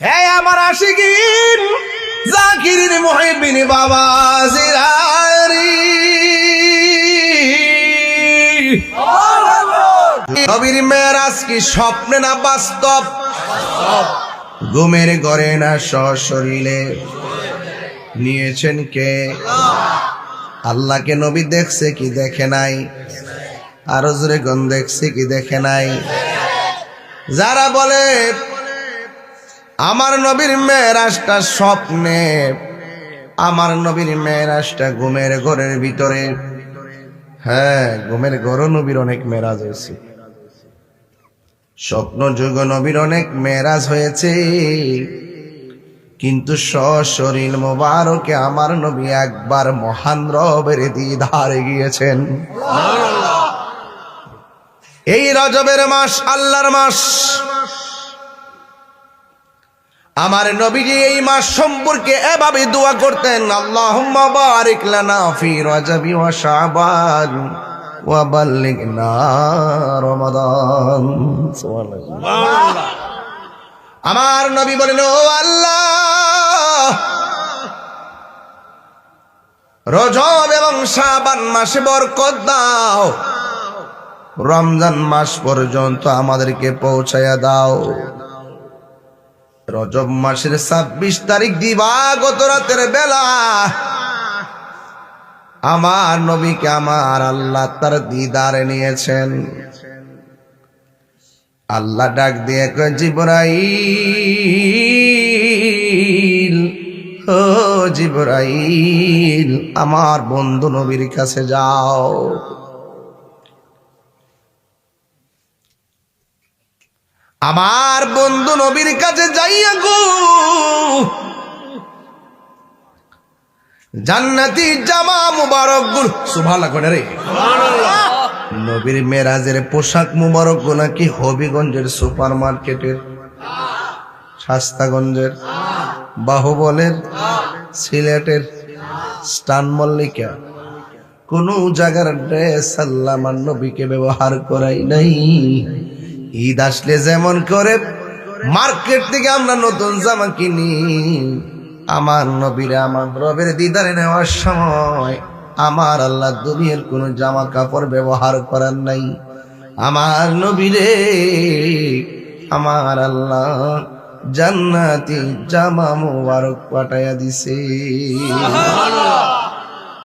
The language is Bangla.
হে আমার আশিকিন জাকিরিন মুহিবিন বাবা জিরারি নবীর মেরাজ কি স্বপ্নে না বাস্তব? ঘুমের ঘরে না সশরীরে নিয়েছেন কে? আল্লাহকে নবী দেখছে কি দেখে নাই? আরো জোরে গন দেখছে কি দেখে নাই? যারা বলে আমার নবীর মেরাজটা স্বপ্নে, আমার নবীর মেরাজটা ঘুমের ঘরের ভিতরে, হ্যাঁ ঘুমের ঘর নবীর অনেক মেরাজ হয়েছে, স্বপ্ন যুগ নবীর অনেক মেরাজ হয়েছে, কিন্তু সশরীর মোবারকে আমার নবী একবার মহান রবের দিদারে গিয়েছেন। এই রজবের মাস আল্লাহর মাস, আমার নবীজি এই মাস সম্পর্কে এভাবে দোয়া করতেন, আল্লাহুম্মা বারিক লানা ফি রজবি ওয়া শাবান ওয়া বাল্লিগনা রমাদান। সুবহানাল্লাহ। আমার নবী বলেন, ও আল্লাহ, রজব এবং শাবান মাসে বরকত দাও, রমজান মাস পর্যন্ত আমাদেরকে পৌঁছায়া দাও। রজব মাসের ২৬ তারিখ দিবাগত রাতের বেলা আমার নবীকে আমার আল্লাহ তার দিদারে নিয়েছেন। আল্লাহ ডাক দিয়ে কয়, জিবরাইল, ও জিবরাইল, আমার বন্ধু নবীর কাছে যাও। আমার বন্ধু নবীর কাছে যাইয়া গো জান্নাতি জামা মুবারক গুলো, সুবহানাল্লাহ করে রে, নবীর মেরাজের পোশাক মুবারক গুলো কি হবিগঞ্জের সুপার মার্কেটের, শাস্তাগঞ্জের, বাহুবলের, সিলেটের, স্টান মল্লিকা কোন জায়গার ড্রেস আল্লাহ আমার নবীকে ব্যবহার করাই নাই। ঈদ আসলে যেমন করে মার্কেট থেকে আমরা নতুন জামা কিনি, আমার নবীরে আমার রবের দিদারে নেওয়ার সময় আমার আল্লাহ দুনিয়ার কোন জামা কাপড় ব্যবহার করার নাই। আমার নবীরে আমার আল্লাহ জান্নাতি জামা মুবারক পাঠাইয়া দিছে।